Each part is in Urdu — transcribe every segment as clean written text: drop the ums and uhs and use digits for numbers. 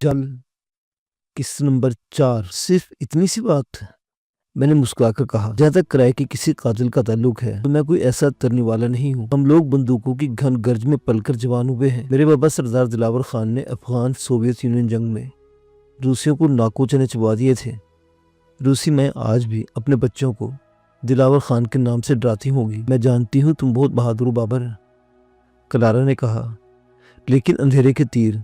جل قسط نمبر 4، صرف اتنی سی بات؟ میں نے مسکرا کر کہا، جہاں تک کرائے کہ کسی قاتل کا تعلق ہے تو میں کوئی ایسا ترنے والا نہیں ہوں۔ ہم لوگ بندوقوں کی گھن گرج میں پل کر جوان ہوئے ہیں۔ میرے بابا سردار دلاور خان نے افغان سوویت یونین جنگ میں روسیوں کو ناکوچے چبا دیے تھے۔ روسی میں آج بھی اپنے بچوں کو دلاور خان کے نام سے ڈراتی ہوگی۔ میں جانتی ہوں تم بہت بہادر ہو بابر، کلارا نے کہا، لیکن اندھیرے کے تیر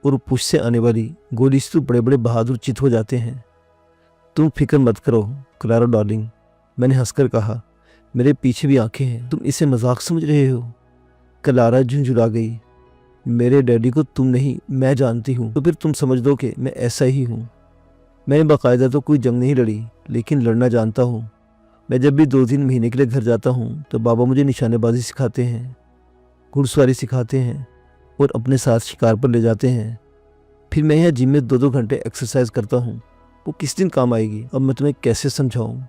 اور پشت سے آنے والی گولی سے تو بڑے بڑے بہادر چت ہو جاتے ہیں۔ تم فکر مت کرو کلارا ڈارلنگ، میں نے ہنس کر کہا، میرے پیچھے بھی آنکھیں ہیں، تم اسے مذاق سمجھ رہے ہو؟ کلارا جھنجھلا گئی، میرے ڈیڈی کو تم نہیں میں جانتی ہوں، تو پھر تم سمجھ دو کہ میں ایسا ہی ہوں۔ میں نے باقاعدہ تو کوئی جنگ نہیں لڑی، لیکن لڑنا جانتا ہوں۔ میں جب بھی 2-3 مہینے کے لیے گھر جاتا ہوں تو بابا مجھے نشانے بازی سکھاتے ہیں، گھڑ سواری سکھاتے ہیں اور اپنے ساتھ شکار پر لے جاتے ہیں۔ پھر میں یہاں جم میں 2 گھنٹے ایکسرسائز کرتا ہوں، وہ کس دن کام آئے گی؟ اب میں تمہیں کیسے سمجھاؤں؟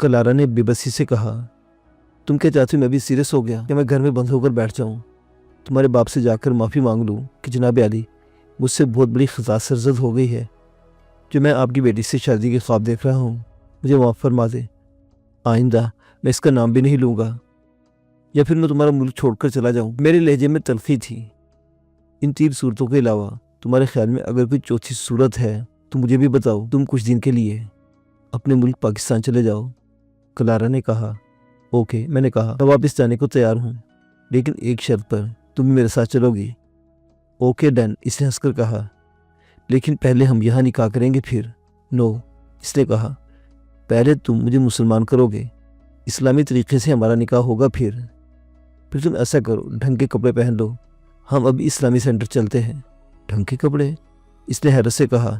کلارا نے بے بسی سے کہا، تم کیا چاہتی ہو میں بھی سیریس ہو گیا کہ میں گھر میں بند ہو کر بیٹھ جاؤں؟ تمہارے باپ سے جا کر معافی مانگ لوں کہ جناب عالی مجھ سے بہت بڑی خطا سرزد ہو گئی ہے، جو میں آپ کی بیٹی سے شادی کے خواب دیکھ رہا ہوں، مجھے معاف فرما دے۔ آئندہ میں اس کا نام بھی نہیں لوں گا، یا پھر میں تمہارا ملک چھوڑ کر چلا جاؤں۔ میرے لہجے میں تلخی تھی۔ ان 3 صورتوں کے علاوہ تمہارے خیال میں اگر کوئی چوتھی صورت ہے تو مجھے بھی بتاؤ۔ تم کچھ دن کے لیے اپنے ملک پاکستان چلے جاؤ، کلارا نے کہا۔ اوکے، میں نے کہا، میں واپس جانے کو تیار ہوں، لیکن ایک شرط پر، تم بھی میرے ساتھ چلو گی؟ اوکے ڈن، اس نے ہنس کر کہا، لیکن پہلے ہم یہاں نکاح کریں گے پھر؟ نو، اس نے کہا، پہلے تم مجھے مسلمان کرو گے، اسلامی طریقے سے ہمارا نکاح ہوگا، پھر تم ایسا کرو، ڈھنگ کے کپڑے پہن لو، ہم ابھی اسلامی سینٹر چلتے ہیں۔ ڈھنگ کے کپڑے؟ اس نے حیرت سے کہا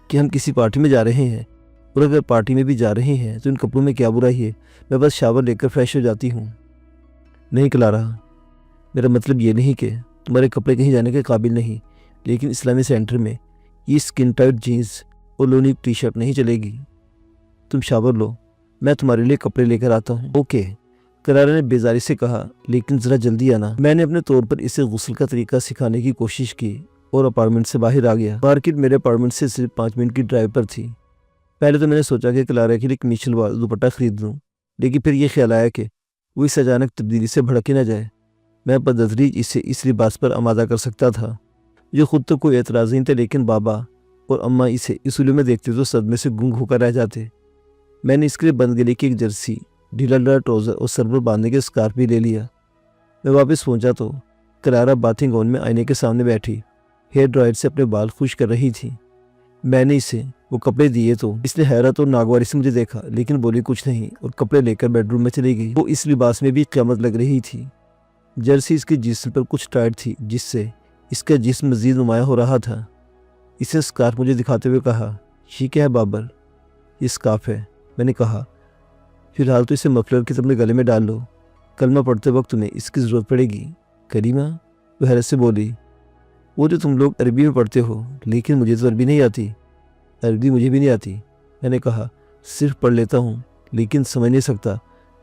کہ ہم کسی پارٹی میں جا رہے ہیں، اور اگر پارٹی میں بھی جا رہے ہیں تو ان کپڑوں میں کیا برائی ہے؟ میں بس شاور لے کر فریش ہو جاتی ہوں۔ نہیں کلارا، میرا مطلب یہ نہیں کہ تمہارے کپڑے کہیں جانے کے قابل نہیں، لیکن اسلامی سینٹر میں یہ اسکن ٹائٹ جینز اور لونی ٹی شرٹ نہیں چلے گی۔ تم شاور لو، میں تمہارے لیے کپڑے لے کر آتا ہوں۔ اوکے، کلارا نے بیزاری سے کہا، لیکن ذرا جلدی آنا۔ میں نے اپنے طور پر اسے غسل کا طریقہ سکھانے کی کوشش کی اور اپارٹمنٹ سے باہر آ گیا۔ مارکیٹ میرے اپارٹمنٹ سے صرف 5 منٹ کی ڈرائیو پر تھی۔ پہلے تو میں نے سوچا کہ کلارا کے لیے قمیص شلوار دوپٹہ خرید لوں، لیکن پھر یہ خیال آیا کہ وہ اس اچانک تبدیلی سے بھڑک ہی نہ جائے۔ میں بتدریج اسے اس لباس پر آمادہ کر سکتا تھا جو خود تو کوئی اعتراض نہیں تھا، لیکن بابا اور اماں اسے اصولوں میں دیکھتے تو صدمے سے گنگ ہو کر رہ جاتے۔ میں نے اس کے لیے بند گلے کی ایک جرسی، ڈھیلا ڈھالا ٹراؤزر اور سر پر باندھنے کے سکارف بھی لے لیا۔ میں واپس پہنچا تو کلارا باتھنگ گاؤن میں آئینے کے سامنے بیٹھی ہیئر ڈرائر سے اپنے بال خشک کر رہی تھی۔ میں نے اسے وہ کپڑے دیے تو اس نے حیرت اور ناگواری سے مجھے دیکھا، لیکن بولی کچھ نہیں اور کپڑے لے کر بیڈ روم میں چلی گئی۔ وہ اس لباس میں بھی قیامت لگ رہی تھی۔ جرسی اس کے جسم پر کچھ ٹائٹ تھی، جس سے اس کا جسم مزید نمایاں ہو رہا تھا۔ اس نے سکارف مجھے دکھاتے ہوئے کہا، یہ کیا ہے بابر؟ یہ سکارف ہے، میں نے کہا۔ فی الحال تو اسے مفلر کے اپنے گلے میں ڈال لو، کلمہ پڑھتے وقت تمہیں اس کی ضرورت پڑے گی۔ کریمہ؟ وہ حیرت سے بولی، وہ جو تم لوگ عربی میں پڑھتے ہو، لیکن مجھے تو عربی نہیں آتی۔ عربی مجھے بھی نہیں آتی، میں نے کہا، صرف پڑھ لیتا ہوں لیکن سمجھ نہیں سکتا۔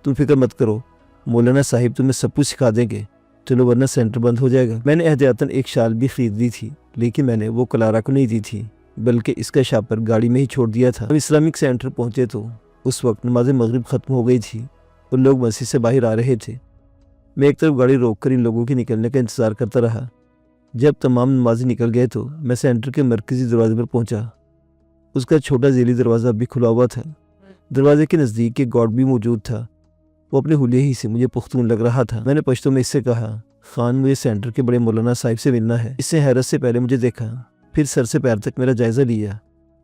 تم فکر مت کرو، مولانا صاحب تمہیں سب کچھ سکھا دیں گے، چلو ورنہ سینٹر بند ہو جائے گا۔ میں نے احتیاطاً ایک شال بھی خرید لی تھی، لیکن میں نے وہ کلارا کو نہیں دی تھی، بلکہ اس کا شاپر گاڑی میں ہی چھوڑ دیا تھا۔ ہم اسلامک سینٹر پہنچے تو اس وقت نماز مغرب ختم ہو گئی تھی اور لوگ مسجد سے باہر آ رہے تھے۔ میں ایک طرف گاڑی روک کر ان لوگوں کے نکلنے کا انتظار کرتا رہا۔ جب تمام نمازی نکل گئے تو میں سینٹر کے مرکزی دروازے پر پہنچا۔ اس کا چھوٹا ذیلی دروازہ بھی کھلا ہوا تھا۔ دروازے کے نزدیک ایک گارڈ بھی موجود تھا۔ وہ اپنے حلیے ہی سے مجھے پختون لگ رہا تھا۔ میں نے پشتو میں اس سے کہا، خان، مجھے سینٹر کے بڑے مولانا صاحب سے ملنا ہے۔ اس نے حیرت سے پہلے مجھے دیکھا، پھر سر سے پیر تک میرا جائزہ لیا،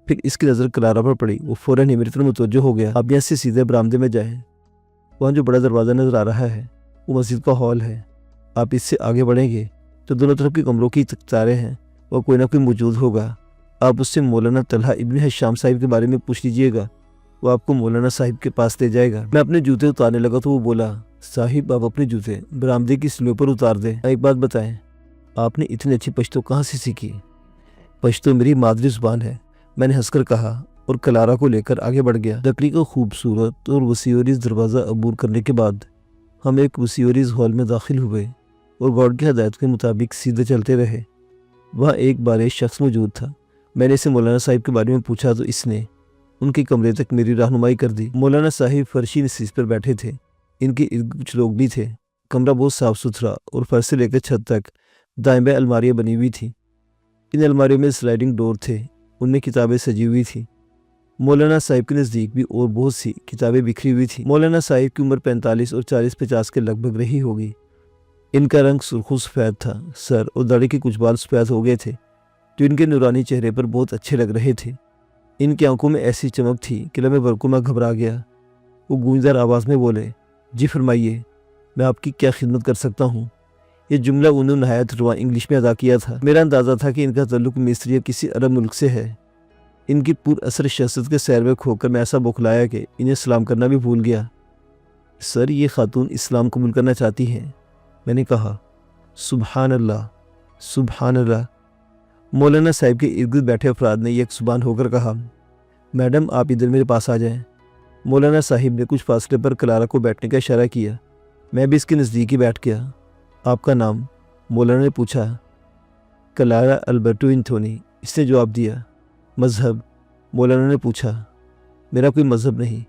پھر اس کی نظر کلارا پر پڑی۔ وہ فوراً ہی میری طرف متوجہ ہو گیا۔ آپ یہاں سے سیدھے برآمدے میں جائیں، وہاں جو بڑا دروازہ نظر آ رہا ہے وہ مسجد کا ہال ہے۔ آپ اس سے آگے بڑھیں گے تو دونوں طرف کے کمروں کی تاریں ہیں، وہ کوئی نہ کوئی موجود ہوگا۔ آپ اس سے مولانا طلحہ ابن حشام صاحب کے بارے میں پوچھ لیجئے گا، وہ آپ کو مولانا صاحب کے پاس لے جائے گا۔ میں اپنے جوتے اتارنے لگا تو وہ بولا، صاحب آپ اپنے جوتے برآمدے کی سلیوں پر اتار دیں۔ ایک بات بتائیں، آپ نے اتنی اچھی پشتو کہاں سے سیکھی؟ پشتو میری مادری زبان ہے، میں نے ہنس کر کہا اور کلارا کو لے کر آگے بڑھ گیا۔ لکڑی کا خوبصورت اور وسیع دروازہ عبور کرنے کے بعد ہم ایک وسیع ہال میں داخل ہوئے اور گارڈ کی ہدایت کے مطابق سیدھے چلتے رہے۔ وہاں ایک بار ایک شخص موجود تھا۔ میں نے اسے مولانا صاحب کے بارے میں پوچھا تو اس نے ان کے کمرے تک میری رہنمائی کر دی۔ مولانا صاحب فرشی نشست پر بیٹھے تھے۔ ان کے ارد کچھ لوگ بھی تھے۔ کمرہ بہت صاف ستھرا اور فرش سے لے کر چھت تک دائیں بائیں الماریاں بنی ہوئی تھیں۔ ان الماریوں میں سلائڈنگ ڈور تھے، ان میں کتابیں سجی ہوئی تھیں۔ مولانا صاحب کے نزدیک بھی اور بہت سی کتابیں بکھری ہوئی تھیں۔ مولانا صاحب کی عمر 45 اور 40-50 کے لگ بھگ رہی ہوگی۔ ان کا رنگ سرخ و سفید تھا۔ سر اور داڑھی کے کچھ بال سفید ہو گئے تھے جو ان کے نورانی چہرے پر بہت اچھے لگ رہے تھے۔ ان کی آنکھوں میں ایسی چمک تھی کہ لمحے بھر کو میں گھبرا گیا۔ وہ گونجدار آواز میں بولے، جی فرمائیے، میں آپ کی کیا خدمت کر سکتا ہوں؟ یہ جملہ انہوں نے نہایت رواں انگلش میں ادا کیا تھا۔ میرا اندازہ تھا کہ ان کا تعلق مصر یا کسی عرب ملک سے ہے۔ ان کی پر اثر شخصیت کے سیر میں کھو کر میں ایسا بوکھلایا کہ انہیں سلام کرنا بھی بھول گیا۔ سر، یہ خاتون اسلام قبول کرنا چاہتی ہیں، میں نے کہا۔ سبحان اللہ، سبحان اللہ۔ مولانا صاحب کے ارد گرد بیٹھے افراد نے یک زبان ہو کر کہا، میڈم آپ ادھر میرے پاس آ جائیں۔ مولانا صاحب نے کچھ فاصلے پر کلارا کو بیٹھنے کا اشارہ کیا۔ میں بھی اس کے نزدیک ہی بیٹھ گیا۔ آپ کا نام؟ مولانا نے پوچھا۔ کلارا البرٹو انتھونی، اس نے جواب دیا۔ مذہب؟ مولانا نے پوچھا۔ میرا کوئی مذہب نہیں،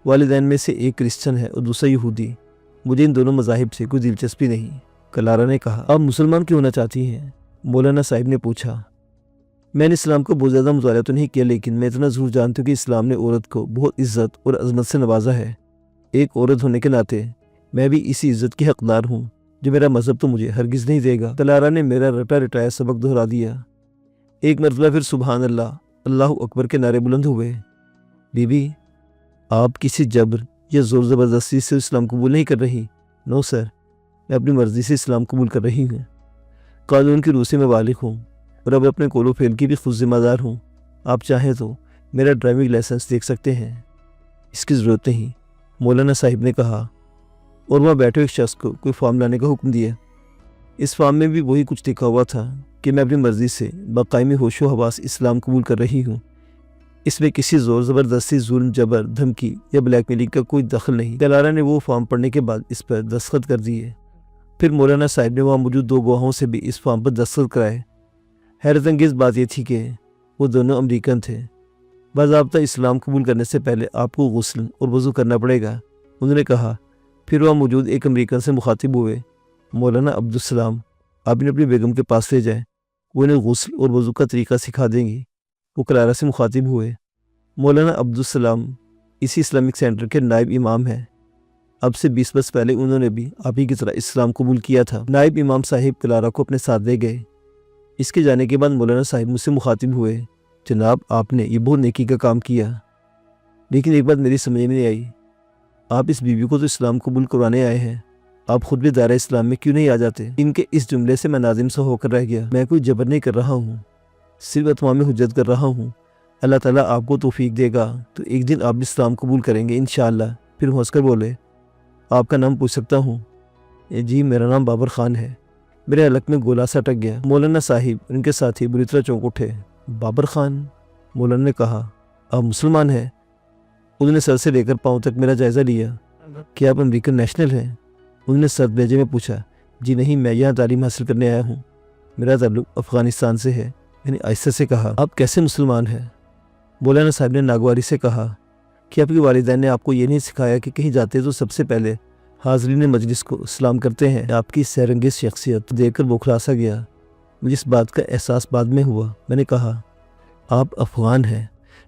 والدین میں سے ایک کرسچن ہے اور دوسرا یہودی۔ مجھے ان دونوں مذاہب سے کوئی دلچسپی نہیں، کلارا نے کہا۔ آپ مسلمان کیوں ہونا چاہتی ہیں؟ مولانا صاحب نے پوچھا۔ میں نے اسلام کو بہت زیادہ مطالعہ تو نہیں کیا، لیکن میں اتنا ضرور جانتی ہوں کہ اسلام نے عورت کو بہت عزت اور عظمت سے نوازا ہے۔ ایک عورت ہونے کے ناطے میں بھی اسی عزت کی حقدار ہوں جو میرا مذہب تو مجھے ہرگز نہیں دے گا۔ کلارا نے میرا رٹا رٹایا سبق دہرا دیا۔ ایک مرتبہ پھر سبحان اللہ، اللہ اکبر کے نعرے بلند ہوئے۔ بی بی، آپ کسی جبر یا زور زبردستی سے اسلام قبول نہیں کر رہی؟ نو سر، میں اپنی مرضی سے اسلام قبول کر رہی ہوں۔ قانون کی روح سے میں بالغ ہوں اور اب اپنے قول و فعل کی بھی خود ذمہ دار ہوں۔ آپ چاہیں تو میرا ڈرائیونگ لائسنس دیکھ سکتے ہیں۔ اس کی ضرورت نہیں، مولانا صاحب نے کہا، اور وہاں بیٹھے ایک شخص کو کوئی فارم لانے کا حکم دیا۔ اس فارم میں بھی وہی کچھ لکھا ہوا تھا کہ میں اپنی مرضی سے باقاعدہ ہوش و حواس اسلام قبول کر رہی ہوں۔ اس میں کسی زور زبردستی، ظلم، جبر، دھمکی یا بلیک میلنگ کا کوئی دخل نہیں۔ کلارا نے وہ فارم پڑھنے کے بعد اس پر دستخط کر دیے۔ پھر مولانا صاحب نے وہاں موجود 2 گواہوں سے بھی اس فارم پر دستخط کرائے۔ حیرت انگیز بات یہ تھی کہ وہ دونوں امریکن تھے۔ باضابطہ اسلام قبول کرنے سے پہلے آپ کو غسل اور وضو کرنا پڑے گا، انہوں نے کہا۔ پھر وہاں موجود ایک امریکن سے مخاطب ہوئے، مولانا عبدالسلام، آپ انہیں اپنی بیگم کے پاس لے جائیں، وہ انہیں غسل اور وضو کا طریقہ سکھا دیں گی۔ وہ کلارا سے مخاطب ہوئے۔ مولانا عبدالسلام اسی اسلامک سینٹر کے نائب امام ہیں۔ اب سے 20 برس پہلے انہوں نے بھی آپ ہی کی طرح اسلام قبول کیا تھا۔ نائب امام صاحب کلارا کو اپنے ساتھ لے گئے۔ اس کے جانے کے بعد مولانا صاحب مجھ سے مخاطب ہوئے، جناب آپ نے یہ بہت نیکی کا کام کیا، لیکن ایک بات میری سمجھ میں نہیں آئی، آپ اس بیوی کو تو اسلام قبول کروانے آئے ہیں، آپ خود بھی دائرہ اسلام میں کیوں نہیں آ جاتے؟ ان کے اس جملے سے میں نازم سا ہو کر رہ گیا۔ میں کوئی جبر نہیں کر رہا ہوں، صرف اتمام حجت کر رہا ہوں۔ اللہ تعالیٰ آپ کو توفیق دے گا تو ایک دن آپ اسلام قبول کریں گے انشاءاللہ۔ پھر ہنس کر بولے، آپ کا نام پوچھ سکتا ہوں؟ جی، میرا نام بابر خان ہے۔ میرے حلق میں گولا سا اٹک گیا۔ مولانا صاحب ان کے ساتھی بری طرح چونک اٹھے۔ بابر خان؟ مولانا نے کہا، آپ مسلمان ہیں؟ انہوں نے سر سے لے کر پاؤں تک میرا جائزہ لیا۔ کیا آپ امریکن نیشنل ہیں؟ انہوں نے سرد لہجے میں پوچھا۔ جی نہیں، میں یہاں تعلیم حاصل کرنے آیا ہوں، میرا تعلق افغانستان سے ہے۔ میں نے آہستہ سے کہا، آپ کیسے مسلمان ہیں؟ مولانا صاحب نے ناگواری سے کہا، کہ آپ کے والدین نے آپ کو یہ نہیں سکھایا کہ کہیں جاتے تو سب سے پہلے حاضرین مجلس کو سلام کرتے ہیں؟ آپ کی سیرانگیز شخصیت دیکھ کر بوکھلا سا گیا۔ مجھے اس بات کا احساس بعد میں ہوا۔ میں نے کہا، آپ افغان ہیں،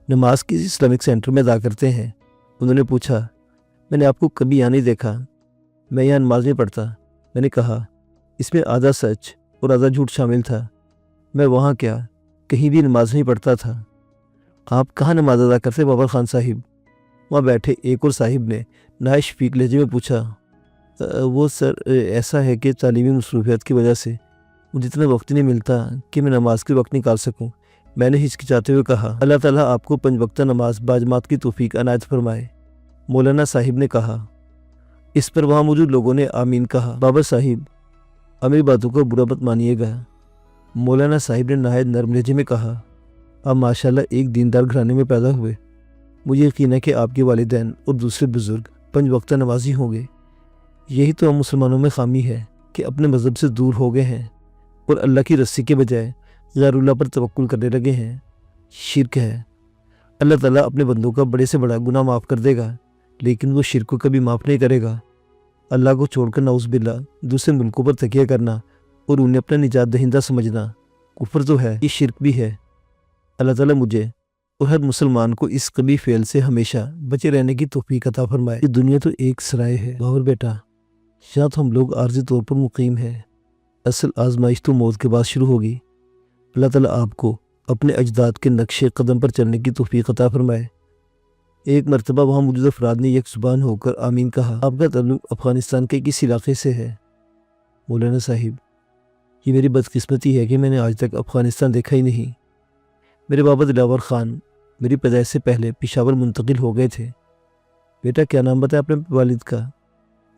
نماز کسی اسلامک سینٹر میں ادا کرتے ہیں؟ انہوں نے پوچھا، میں نے آپ کو کبھی یہاں نہیں دیکھا، میں یہاں نماز نہیں پڑھتا۔ میں نے کہا، اس میں آدھا سچ اور آدھا جھوٹ شامل تھا۔ میں وہاں کیا کہیں بھی نماز نہیں پڑھتا تھا۔ آپ کہاں نماز ادا کرتے بابر خان صاحب؟ وہاں بیٹھے ایک اور صاحب نے نہایت شفیق لہجے میں پوچھا۔ وہ سر، ایسا ہے کہ تعلیمی مصروفیت کی وجہ سے مجھے اتنا وقت نہیں ملتا کہ میں نماز کے وقت نکال سکوں۔ میں نے ہچکچاتے ہوئے کہا، اللہ تعالیٰ آپ کو 5 وقتہ نماز باجماعت کی توفیق عنایت فرمائے۔ مولانا صاحب نے کہا۔ اس پر وہاں موجود لوگوں نے آمین کہا۔ بابر صاحب، اب میری باتوں کو برا مت مانیے گا، مولانا صاحب نے نہایت نرم لہجے میں کہا، آپ ماشاءاللہ ایک دیندار گھرانے میں پیدا ہوئے، مجھے یقین ہے کہ آپ کے والدین اور دوسرے بزرگ 5 وقتہ نمازی ہوں گے۔ یہی تو ہم مسلمانوں میں خامی ہے کہ اپنے مذہب سے دور ہو گئے ہیں اور اللہ کی رسی کے بجائے غیر اللہ پر توکل کرنے لگے ہیں، شرک ہے۔ اللہ تعالیٰ اپنے بندوں کا بڑے سے بڑا گناہ معاف کر دے گا، لیکن وہ شرک کو کبھی معاف نہیں کرے گا۔ اللہ کو چھوڑ کر نعوذ باللہ دوسرے ملکوں پر تکیہ کرنا اور انہیں اپنا نجات دہندہ سمجھنا کفر تو ہے، یہ شرک بھی ہے۔ اللہ تعالیٰ مجھے اور ہر مسلمان کو اس قبیح فعل سے ہمیشہ بچے رہنے کی توفیق عطا فرمائے۔ یہ دنیا تو ایک سرائے ہے باور بیٹا، یہاں تو ہم لوگ عارضی طور پر مقیم ہیں، اصل آزمائش تو موت کے بعد شروع ہوگی۔ اللہ تعالیٰ آپ کو اپنے اجداد کے نقش قدم پر چلنے کی توفیق عطا فرمائے۔ ایک مرتبہ وہاں موجود افراد نے یک زبان ہو کر آمین کہا۔ آپ کا تعلق افغانستان کے کس علاقے سے ہے؟ مولانا صاحب، یہ میری بدقسمتی ہے کہ میں نے آج تک افغانستان دیکھا ہی نہیں۔ میرے بابا دلاور خان میری پیدائش سے پہلے پشاور منتقل ہو گئے تھے۔ بیٹا کیا نام بتایا اپنے والد کا؟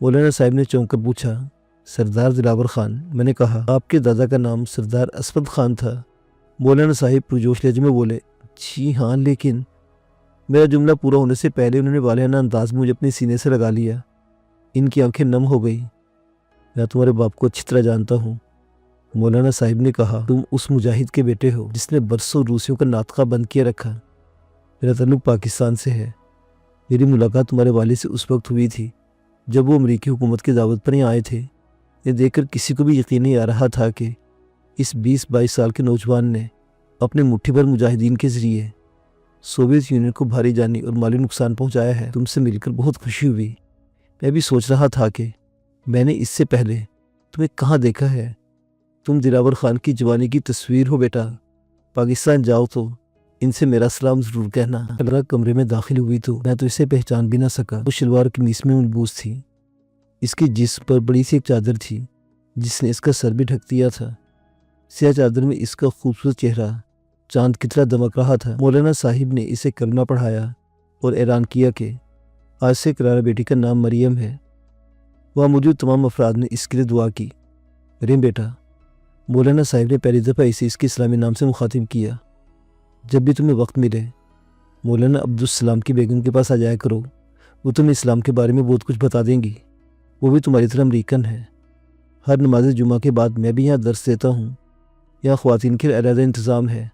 مولانا صاحب نے چونک کر پوچھا۔ سردار دلاور خان۔ میں نے کہا آپ کے دادا کا نام سردار اسفد خان تھا۔ مولانا صاحب پرجوش لہجے میں بولے، جی ہاں، لیکن میرا جملہ پورا ہونے سے پہلے انہوں نے والہانہ انداز میں مجھے اپنے سینے سے لگا لیا۔ ان کی آنکھیں نم ہو گئی۔ میں تمہارے باپ کو اچھی طرح جانتا ہوں۔ مولانا صاحب نے کہا، تم اس مجاہد کے بیٹے ہو جس نے برسوں روسیوں کا ناطقہ بند کیے رکھا۔ میرا تعلق پاکستان سے ہے۔ میری ملاقات تمہارے والد سے اس وقت ہوئی تھی جب وہ امریکی حکومت کی دعوت پر یہاں آئے تھے۔ یہ دیکھ کر کسی کو بھی یقین نہیں آ رہا تھا کہ اس 20-22 سال کے نوجوان نے اپنے مٹھی بھر مجاہدین کے ذریعے سوویت یونین کو بھاری جانی اور مالی نقصان پہنچایا ہے۔ تم سے مل کر بہت خوشی ہوئی۔ میں بھی سوچ رہا تھا کہ میں نے اس سے پہلے تمہیں کہاں دیکھا ہے۔ تم دلاور خان کی جوانی کی تصویر ہو بیٹا۔ پاکستان جاؤ تو ان سے میرا سلام ضرور کہنا۔ اگر کمرے میں داخل ہوئی تو میں تو اسے پہچان بھی نہ سکا۔ وہ شلوار قمیص میں ملبوس تھی۔ اس کی جسم پر بڑی سی ایک چادر تھی جس نے اس کا سر بھی ڈھک دیا تھا۔ سیاہ چادر میں اس کا خوبصورت چہرہ چاند کی طرح دمک رہا تھا۔ مولانا صاحب نے اسے کلمہ پڑھایا اور اعلان کیا کہ آج سے کرارہ بیٹی کا نام مریم ہے۔ وہاں موجود تمام افراد نے اس کے لیے دعا کی۔ مریم بیٹا، مولانا صاحب نے پہلی دفعہ اسے اس کے اسلامی نام سے مخاطب کیا۔ جب بھی تمہیں وقت ملے مولانا عبدالسلام کی بیگم کے پاس آ جایا کرو، وہ تمہیں اسلام کے بارے میں بہت کچھ بتا دیں گی۔ وہ بھی تمہاری طرح امریکن ہے۔ ہر نماز جمعہ کے بعد میں بھی یہاں درس دیتا ہوں۔ یہاں خواتین کے علیحدہ انتظام ہے،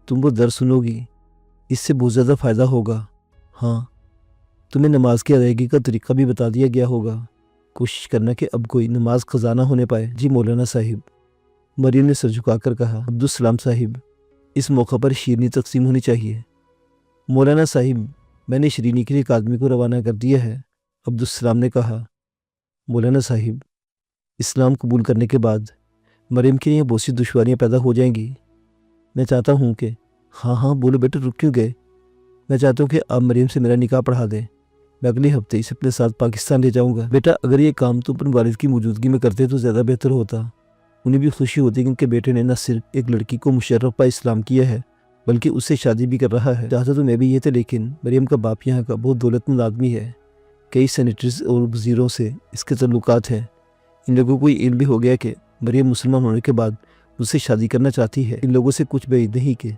تم وہ درس سنو گی، اس سے بہت زیادہ فائدہ ہوگا۔ ہاں، تمہیں نماز کی ادائیگی کا طریقہ بھی بتا دیا گیا ہوگا۔ کوشش کرنا کہ اب کوئی نماز قضا نہ ہونے پائے۔ جی مولانا صاحب، مریم نے سر جھکا کر کہا۔ عبدالسلام صاحب، اس موقع پر شیرنی تقسیم ہونی چاہیے۔ مولانا صاحب، میں نے شیرنی کے لیے ایک آدمی کو روانہ کر دیا ہے، عبدالسلام نے کہا۔ مولانا صاحب، اسلام قبول کرنے کے بعد مریم کے لیے بہت سی دشواریاں پیدا ہو جائیں گی۔ میں چاہتا ہوں کہ ہاں بولو بیٹے، رک کیوں گئے؟ میں چاہتا ہوں کہ آپ مریم سے میرا نکاح پڑھا دیں۔ میں اگلے ہفتے اسے اپنے ساتھ پاکستان لے جاؤں گا۔ بیٹا، اگر یہ کام تم اپنے والد کی موجودگی میں کرتے تو زیادہ بہتر ہوتا۔ انہیں بھی خوشی ہوتی کہ ان کے بیٹے نے نہ صرف ایک لڑکی کو مشرف پا اسلام کیا ہے بلکہ اس سے شادی بھی کر رہا ہے۔ چاہتا تو میں بھی یہ تھا، لیکن مریم کا باپ یہاں کا بہت دولت مند آدمی ہے، کئی سینیٹرز اور وزیروں سے اس کے تعلقات ہیں۔ ان لوگوں کو یہ علم بھی ہو گیا کہ مریم مسلمان ہونے کے بعد اس سے شادی کرنا چاہتی ہے۔ ان لوگوں سے کچھ بعید نہیں کہ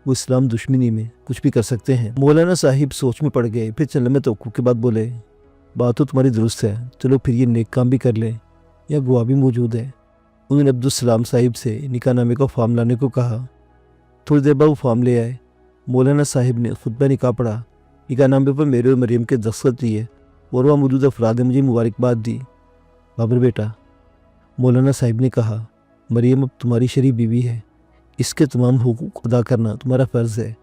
وہ اسلام دشمنی میں کچھ بھی کر سکتے ہیں۔ مولانا صاحب سوچ میں پڑ گئے، پھر چند لمحے توقف کے بعد بولے، بات تو تمہاری درست ہے، چلو پھر یہ نیک کام بھی کر لیں، یا گواہ بھی موجود ہے۔ انہوں نے عبدالسلام صاحب سے نکاح نامے کا فارم لانے کو کہا۔ تھوڑی دیر بعد وہ فارم لے آئے۔ مولانا صاحب نے خطبہ نکاح پڑھا۔ نکاح نامے پر میرے اور مریم کے دستخط لیے اور وہاں موجود افراد نے مجھے مبارکباد دی۔ بابر بیٹا، مولانا صاحب نے کہا، مریم اب تمہاری شرعی بیوی ہے، اس کے تمام حقوق ادا کرنا تمہارا فرض ہے،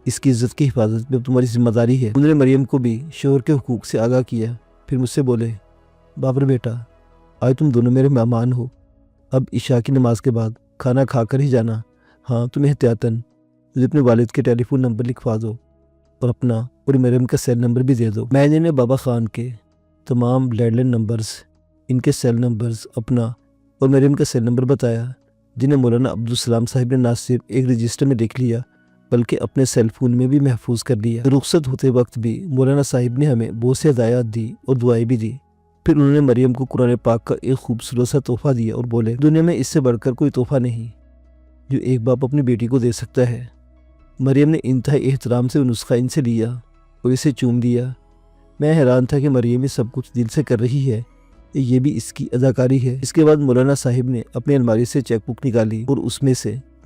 اس کی عزت کی حفاظت بھی اب تمہاری ذمہ داری ہے۔ انہوں نے مریم کو بھی شوہر کے حقوق سے آگاہ کیا، پھر مجھ سے بولے، بابر بیٹا، آج تم دونوں میرے مہمان ہو، اب عشاء کی نماز کے بعد کھانا کھا کر ہی جانا۔ ہاں، تمہیں احتیاطاً مجھے اپنے والد کے ٹیلی فون نمبر لکھوا دو اور اپنا اور مریم کا سیل نمبر بھی دے دو۔ میں نے بابا خان کے تمام لینڈ لائن نمبرز، ان کے سیل نمبرز، اپنا اور مریم کا سیل نمبر بتایا، جنہیں مولانا عبدالسلام صاحب نے نہ صرف ایک رجسٹر میں لکھ لیا بلکہ اپنے سیل فون میں بھی محفوظ کر لیا۔ رخصت ہوتے وقت بھی مولانا صاحب نے ہمیں بہت سی ہدایات دی اور دعائیں بھی دی۔ پھر انہوں نے مریم کو قرآن پاک کا ایک خوبصورت سا تحفہ دیا اور بولے، دنیا میں اس سے بڑھ کر کوئی تحفہ نہیں جو ایک باپ اپنی بیٹی کو دے سکتا ہے۔ مریم نے انتہائی احترام سے وہ نسخہ ان سے لیا اور اسے چوم دیا۔ میں حیران تھا کہ مریم یہ سب کچھ دل سے کر رہی ہے، یہ بھی اس کی اداکاری ہے۔ اس کے بعد مولانا صاحب نے اپنی الماری سے چیک بک نکالی اور اس میں سے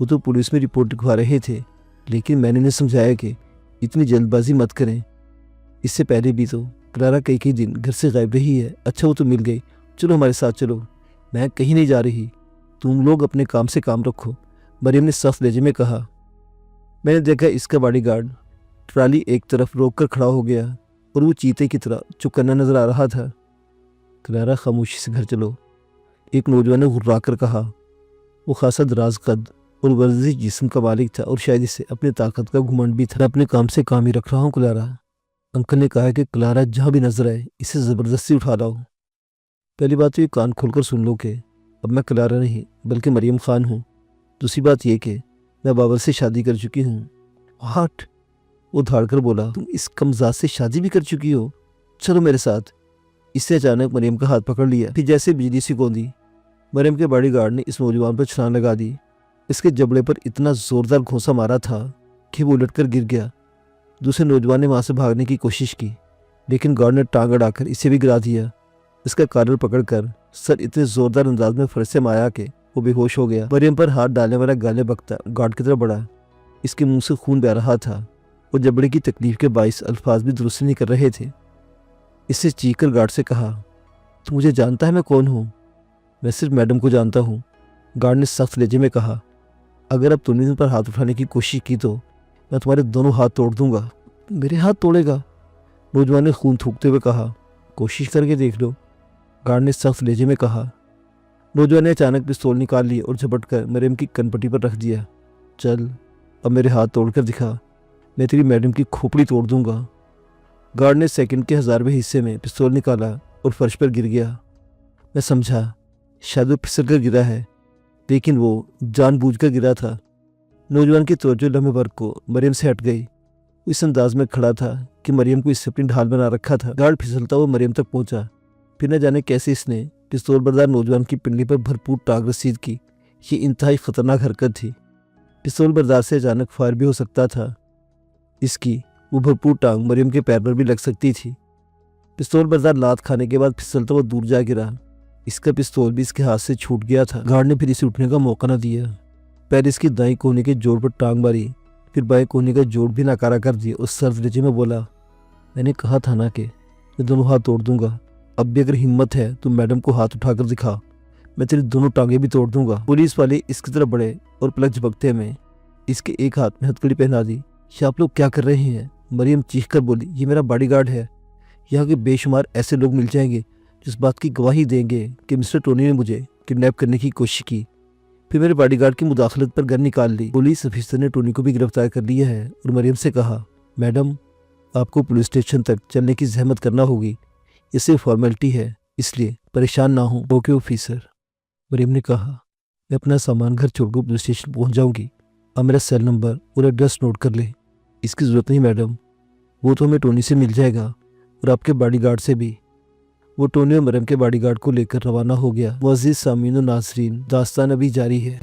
وہ تو پولیس میں رپورٹ لکھوا رہے تھے، لیکن میں نے انہیں سمجھایا کہ اتنی جلد بازی مت کریں، اس سے پہلے بھی تو کلارا کئی دن گھر سے غائب رہی ہے۔ اچھا وہ تو مل گئی، چلو ہمارے ساتھ چلو۔ میں کہیں نہیں جا رہی، تم لوگ اپنے کام سے کام رکھو، مریم نے سخت لہجے میں کہا۔ میں نے دیکھا اس کا باڈی گارڈ ٹرالی ایک طرف روک کر کھڑا ہو گیا اور وہ چیتے کی طرح چکنا نظر آ رہا تھا۔ کلارا خاموشی سے گھر چلو، ایک نوجوان نے غرا کر کہا۔ وہ خاصا دراز قد اور ورزش جسم کا مالک تھا اور شاید اسے اپنے طاقت کا گھمنڈ بھی تھا۔ میں اپنے کام سے کام ہی رکھ رہا ہوں کلارا، انکل نے کہا کہ کلارا جہاں بھی نظر آئے اسے زبردستی اٹھا لاؤ۔ پہلی بات تو یہ کان کھول کر سن لو کہ اب میں کلارا نہیں بلکہ مریم خان ہوں۔ دوسری بات یہ کہ میں بابر سے شادی کر چکی ہوں۔ ہاٹ، وہ دھاڑ کر بولا، تم اس کمزاد سے شادی بھی کر چکی ہو؟ چلو میرے ساتھ۔ اس سے اچانک مریم کا ہاتھ پکڑ لیا، پھر جیسے بجلی سی گوندی مریم کے باڈی گارڈ نے اس نوجوان پر چھلانگ لگا دی۔ اس کے جبڑے پر اتنا زوردار گھونسا مارا تھا کہ وہ الٹ کر گر گیا۔ دوسرے نوجوان نے وہاں سے بھاگنے کی کوشش کی، لیکن گارڈ نے ٹانگ اڑا کر اسے بھی گرا دیا۔ اس کا کالر پکڑ کر سر اتنے زوردار انداز میں فرش سے مایا کہ وہ بے ہوش ہو گیا۔ مریم پر ہاتھ ڈالنے والا گالے بکتا گارڈ کی طرف بڑھا، اس کے منہ سے خون بہہ رہا تھا اور جبڑے کی تکلیف کے باعث الفاظ بھی درست نہیں کر رہے تھے۔ اس سے چیخ کر گارڈ سے کہا، تو مجھے جانتا ہے میں کون ہوں؟ میں صرف میڈم کو جانتا ہوں، گارڈ نے سخت لہجے میں کہا۔ اگر اب تم نے ان پر ہاتھ اٹھانے کی کوشش کی تو میں تمہارے دونوں ہاتھ توڑ دوں گا۔ میرے ہاتھ توڑے گا؟ نوجوان نے خون تھوکتے ہوئے کہا۔ کوشش کر کے دیکھ لو، گارڈ نے سخت لہجے میں کہا۔ نوجوان نے اچانک پستول نکال لی اور جھپٹ کر مریم کی کنپٹی پر رکھ دیا۔ چل اب میرے ہاتھ توڑ کر دکھا، میں تیری میڈم کی کھوپڑی توڑ دوں گا۔ گارڈ نے سیکنڈ کے 1000ویں حصے میں پستول نکالا اور فرش پر گر گیا۔ میں سمجھا شاید وہ پھسل کر گرا ہے، لیکن وہ جان بوجھ کر گرا تھا۔ نوجوان کی توجہ لمحے بھر کو مریم سے ہٹ گئی۔ وہ اس انداز میں کھڑا تھا کہ مریم کو اس سے اپنی ڈھال بنا رکھا تھا۔ گارڈ پھسلتا ہوا مریم تک پہنچا، پھر نہ جانے کیسے اس نے پستول بردار نوجوان کی پنڈلی پر بھرپور ٹانگ رسید کی۔ یہ انتہائی خطرناک حرکت تھی، پستول بردار سے اچانک فائر بھی ہو سکتا تھا۔ اس کی وہ بھرپور ٹانگ مریم کے پیر پر بھی لگ سکتی تھی۔ پستول بردار لات کھانے کے بعد پھسلتا ہوا دور جا گرا۔ اس کا پستول بھی اس کے ہاتھ سے چھوٹ گیا تھا۔ گارڈ نے پھر اسے اٹھنے کا موقع نہ دیا، پہلے اس کی دائیں کوہنی کے جوڑ پر ٹانگ ماری، پھر بائیں کوہنی کا جوڑ بھی ناکارہ کر دیا اور سرد لہجے میں بولا، میں نے کہا تھا نا کہ میں دونوں ہاتھ توڑ دوں گا۔ اب بھی اگر ہمت ہے تو میڈم کو ہاتھ اٹھا کر دکھا، میں تیری دونوں ٹانگیں بھی توڑ دوں گا۔ پولیس والے اس کی طرف بڑھے اور پلک جھپکتے میں اس کے ایک ہاتھ میں ہتھکڑی پہنا دی۔ یہ آپ لوگ کیا کر رہے ہیں؟ مریم چیخ کر بولی، یہ میرا باڈی گارڈ ہے، یہاں کے بے شمار ایسے لوگ مل جائیں گے جس بات کی گواہی دیں گے کہ مسٹر ٹونی نے مجھے کڈنیپ کرنے کی کوشش کی، پھر میرے باڈی گارڈ کی مداخلت پر گن نکال لی۔ پولیس افسر نے ٹونی کو بھی گرفتار کر لیا ہے اور مریم سے کہا، میڈم آپ کو پولیس اسٹیشن تک چلنے کی زحمت کرنا ہوگی، یہ صرف فارمیلٹی ہے، اس لیے پریشان نہ ہوں۔ اوکے آفیسر، مریم نے کہا۔ میں اپنا سامان گھر چھوڑ کر پولیس اسٹیشن پہنچ جاؤں گی، آپ میرا سیل نمبر اور ایڈریس نوٹ کر لیں۔ اس کی ضرورت نہیں میڈم، وہ تو ہمیں ٹونی سے مل جائے گا اور آپ کے باڈی گارڈ سے بھی۔ وہ ٹونی اور مریم کے باڈی گارڈ کو لے کر روانہ ہو گیا۔ معزز سامعین و ناظرین، داستان ابھی جاری ہے۔